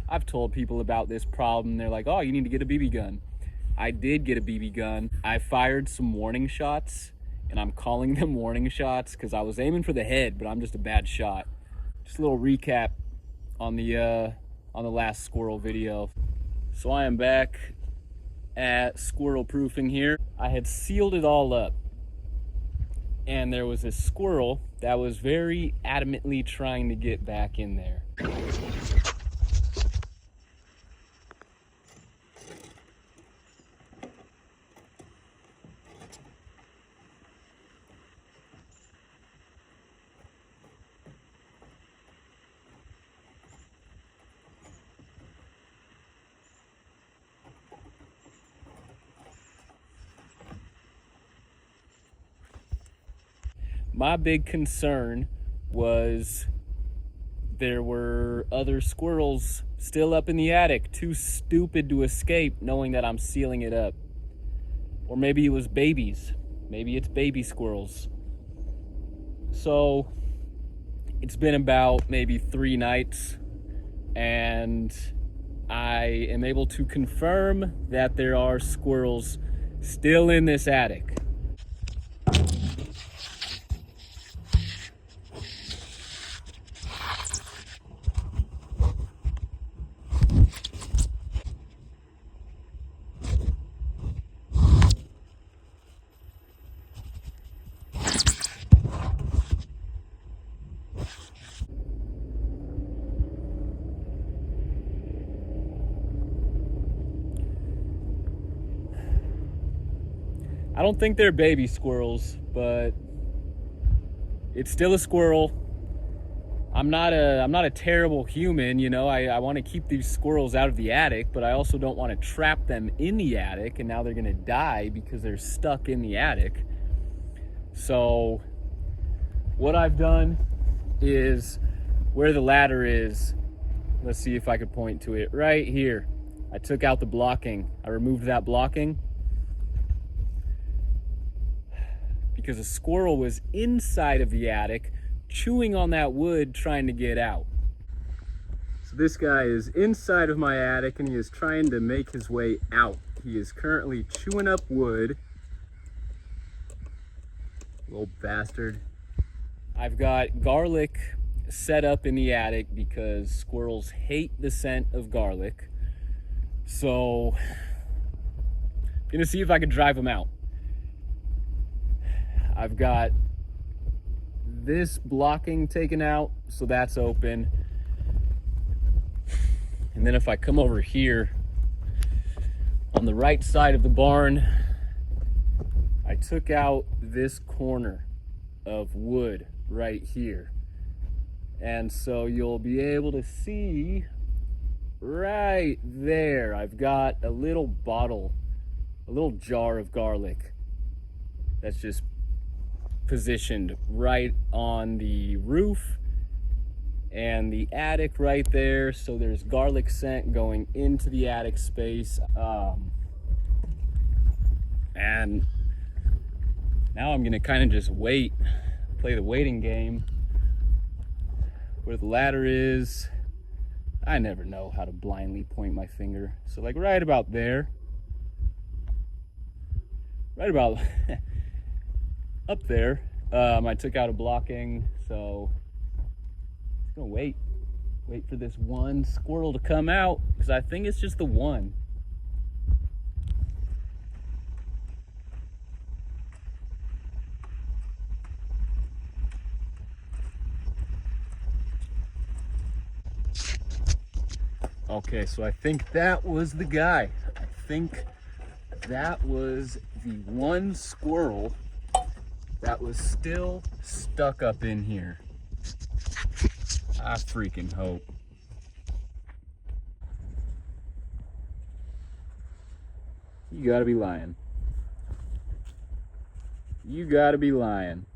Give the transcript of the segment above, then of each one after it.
I've told people about this problem. They're like, oh, you need to get a BB gun. I did get a BB gun. I fired some warning shots, and I'm calling them warning shots because I was aiming for the head, but I'm just a bad shot. Just a little recap on the last squirrel video. So I am back at Squirrel Proofing here. I had sealed it all up, and there was a squirrel that was very adamantly trying to get back in there. My big concern was there were other squirrels still up in the attic, too stupid to escape, knowing that I'm sealing it up. Or maybe it was babies. Maybe it's baby squirrels. So it's been about maybe 3 nights, and I am able to confirm that there are squirrels still in this attic. I don't think they're baby squirrels, but it's still a squirrel. I'm not a terrible human, you know. I want to keep these squirrels out of the attic, but I also don't want to trap them in the attic and now they're gonna die because they're stuck in the attic. So what I've done is, where the ladder is, let's see if I could point to it right here. I took out the blocking. I removed that blocking because a squirrel was inside of the attic chewing on that wood trying to get out. So this guy is inside of my attic and he is trying to make his way out. He is currently chewing up wood. Little bastard. I've got garlic set up in the attic because squirrels hate the scent of garlic. So I'm gonna see if I can drive them out. I've got this blocking taken out, so that's open. And then if I come over here on the right side of the barn, I took out this corner of wood right here. And so you'll be able to see right there, I've got a little bottle, a little jar of garlic that's just positioned right on the roof and the attic right there. So there's garlic scent going into the attic space. And now I'm gonna kind of just wait, play the waiting game. Where the ladder is, I never know how to blindly point my finger. So like right about there, right about up there, I took out a blocking, so I'm gonna wait for this one squirrel to come out, because I think it's just the one. Okay, so I think that was the guy. I think that was the one squirrel that was still stuck up in here. I freaking hope. You gotta be lying. You gotta be lying.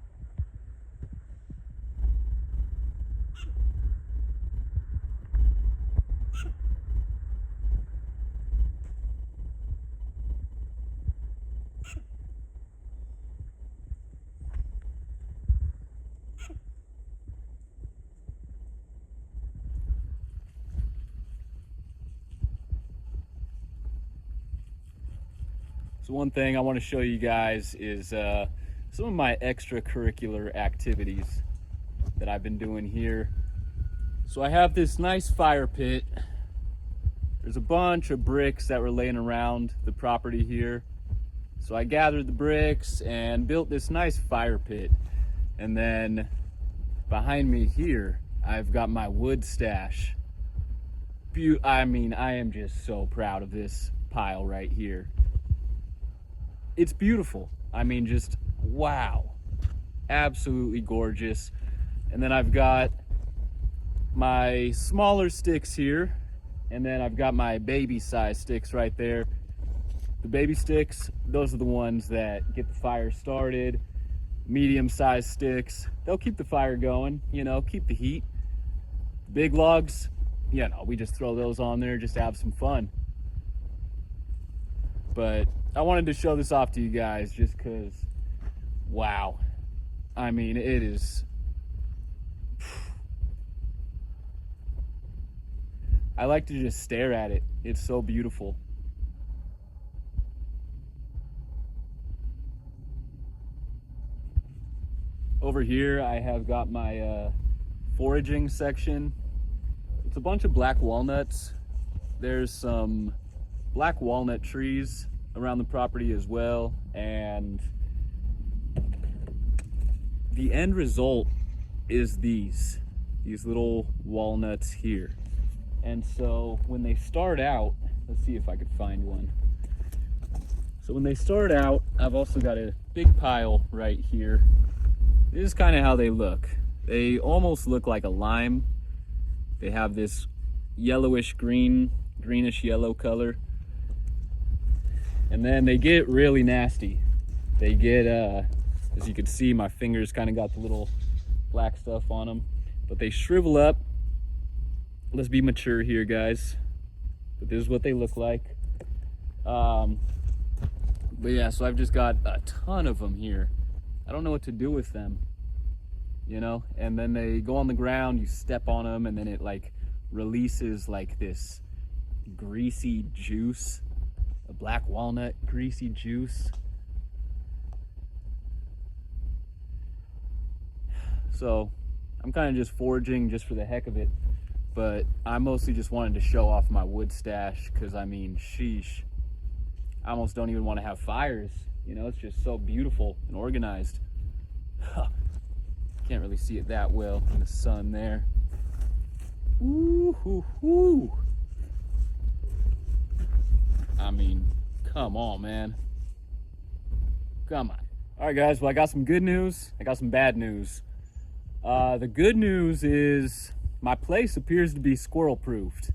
So one thing I want to show you guys is some of my extracurricular activities that I've been doing here. So I have this nice fire pit. There's a bunch of bricks that were laying around the property here. So I gathered the bricks and built this nice fire pit. And then behind me here, I've got my wood stash. I mean, I am just so proud of this pile right here. It's beautiful. I mean, just wow. Absolutely gorgeous. And then I've got my smaller sticks here, and then I've got my baby size sticks right there. The baby sticks, those are the ones that get the fire started. Medium sized sticks, they'll keep the fire going, you know, keep the heat. Big logs, you know, we just throw those on there just to have some fun. But I wanted to show this off to you guys just because, wow. I mean, it is, I like to just stare at it. It's so beautiful. Over here, I have got my foraging section. It's a bunch of black walnuts. There's some black walnut trees around the property as well. And the end result is these little walnuts here. And so when they start out, let's see if I could find one. So when they start out, I've also got a big pile right here. This is kind of how they look. They almost look like a lime. They have this yellowish green, greenish yellow color. And then they get really nasty. They get, as you can see, my fingers kind of got the little black stuff on them. But they shrivel up. Let's be mature here, guys. But this is what they look like. But yeah, so I've just got a ton of them here. I don't know what to do with them, you know? And then they go on the ground, you step on them, and then it like releases like this greasy juice, a black walnut greasy juice. So I'm kind of just foraging just for the heck of it, but I mostly just wanted to show off my wood stash because, I mean, sheesh, I almost don't even want to have fires. You know, it's just so beautiful and organized. Can't really see it that well in the sun there. Ooh, hoo, hoo. I mean, come on, man. Come on. All right, guys, well, I got some good news. I got some bad news. The good news is my place appears to be squirrel proofed.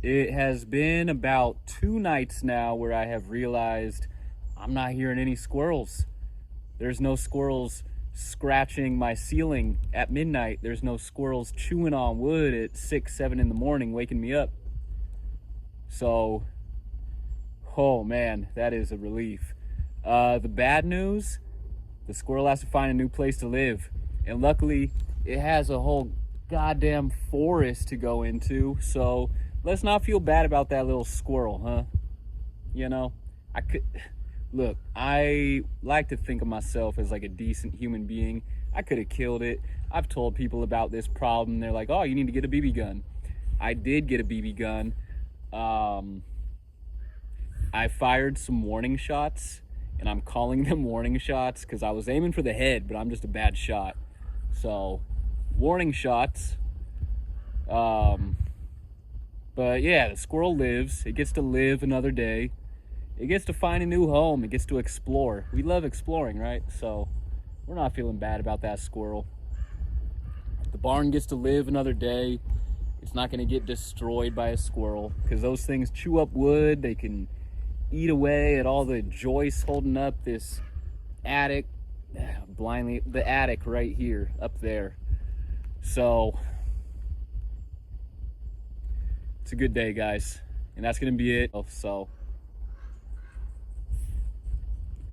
It has been about 2 nights now where I have realized I'm not hearing any squirrels. There's no squirrels scratching my ceiling at midnight. There's no squirrels chewing on wood at 6, 7 in the morning, waking me up. So, oh man, that is a relief. The bad news, the squirrel has to find a new place to live. And luckily, it has a whole goddamn forest to go into. So let's not feel bad about that little squirrel, huh? You know, look, I like to think of myself as like a decent human being. I could have killed it. I've told people about this problem. They're like, oh, you need to get a BB gun. I did get a BB gun. I fired some warning shots, and I'm calling them warning shots because I was aiming for the head, but I'm just a bad shot. So, warning shots. But yeah, the squirrel lives. It gets to live another day. It gets to find a new home. It gets to explore. We love exploring, right? So we're not feeling bad about that squirrel. The barn gets to live another day. It's not going to get destroyed by a squirrel because those things chew up wood. They can eat away at all the joists holding up this attic. Blindly, the attic right here, up there. So it's a good day, guys, and that's gonna be it. So